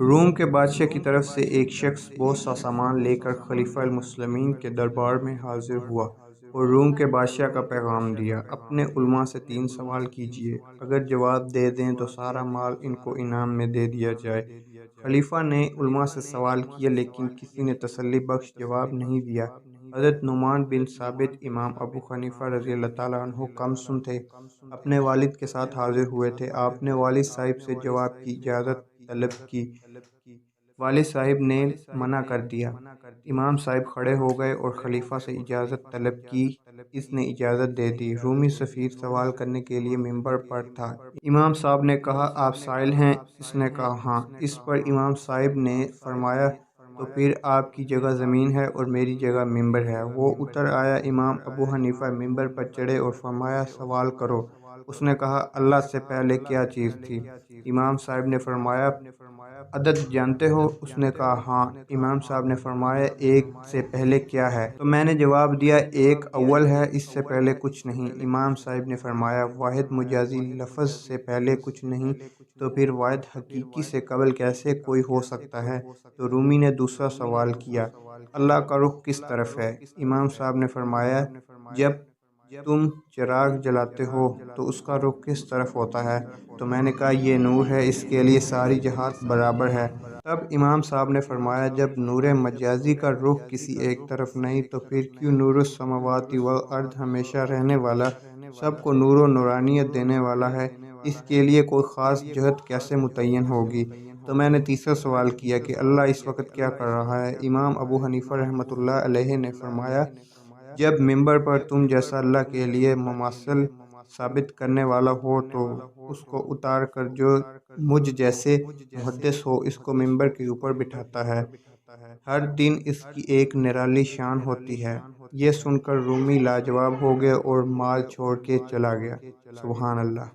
روم کے بادشاہ کی طرف سے ایک شخص بہت سا سامان لے کر خلیفہ المسلمین کے دربار میں حاضر ہوا اور روم کے بادشاہ کا پیغام دیا۔ اپنے علماء سے 3 سوال کیجئے، اگر جواب دے دیں تو سارا مال ان کو انعام میں دے دیا جائے۔ خلیفہ نے علماء سے سوال کیا لیکن کسی نے تسلی بخش جواب نہیں دیا۔ حضرت نعمان بن ثابت امام ابو حنیفہ رضی اللہ تعالیٰ عنہ کم سن تھے، اپنے والد کے ساتھ حاضر ہوئے تھے۔ آپ نے والد صاحب سے جواب کی اجازت طلب کی، والد صاحب نے منع کر دیا۔ امام صاحب کھڑے ہو گئے اور خلیفہ سے اجازت طلب کی، اس نے اجازت دے دی۔ رومی سفیر سوال کرنے کے لیے منبر پر تھا۔ امام صاحب نے کہا، آپ سائل ہیں؟ اس نے کہا ہاں۔ اس پر امام صاحب نے فرمایا، تو پھر آپ کی جگہ زمین ہے اور میری جگہ منبر ہے۔ وہ اتر آیا۔ امام ابو حنیفہ منبر پر چڑھے اور فرمایا، سوال کرو۔ اس نے کہا، اللہ سے پہلے کیا چیز تھی؟ امام صاحب نے فرمایا، عدد جانتے ہو؟ اس نے کہا ہاں۔ امام صاحب نے فرمایا، 1 سے پہلے کیا ہے؟ تو میں نے جواب دیا، 1 اول ہے، اس سے پہلے کچھ نہیں۔ امام صاحب نے فرمایا، واحد مجازی لفظ سے پہلے کچھ نہیں تو پھر واحد حقیقی سے قبل کیسے کوئی ہو سکتا ہے؟ تو رومی نے دوسرا سوال کیا، اللہ کا رخ کس طرف ہے؟ امام صاحب نے فرمایا، جب تم چراغ جلاتے ہو تو اس کا رخ کس طرف ہوتا ہے؟ تو میں نے کہا، یہ نور ہے، اس کے لیے ساری جہات برابر ہے۔ تب امام صاحب نے فرمایا، جب نور مجازی کا رخ کسی ایک طرف نہیں تو پھر کیوں نور السماوات والارض ہمیشہ رہنے والا، سب کو نور و نورانیت دینے والا ہے، اس کے لیے کوئی خاص جہت کیسے متعین ہوگی؟ تو میں نے تیسرا سوال کیا کہ اللہ اس وقت کیا کر رہا ہے؟ امام ابو حنیفہ رحمۃ اللہ علیہ نے فرمایا، جب منبر پر تم جیسا اللہ کے لیے مماثل ثابت کرنے والا ہو تو اس کو اتار کر جو مجھ جیسے محدث ہو اس کو منبر کے اوپر بٹھاتا ہے، ہر دن اس کی ایک نرالی شان ہوتی ہے۔ یہ سن کر رومی لاجواب ہو گیا اور مال چھوڑ کے چلا گیا۔ سبحان اللہ۔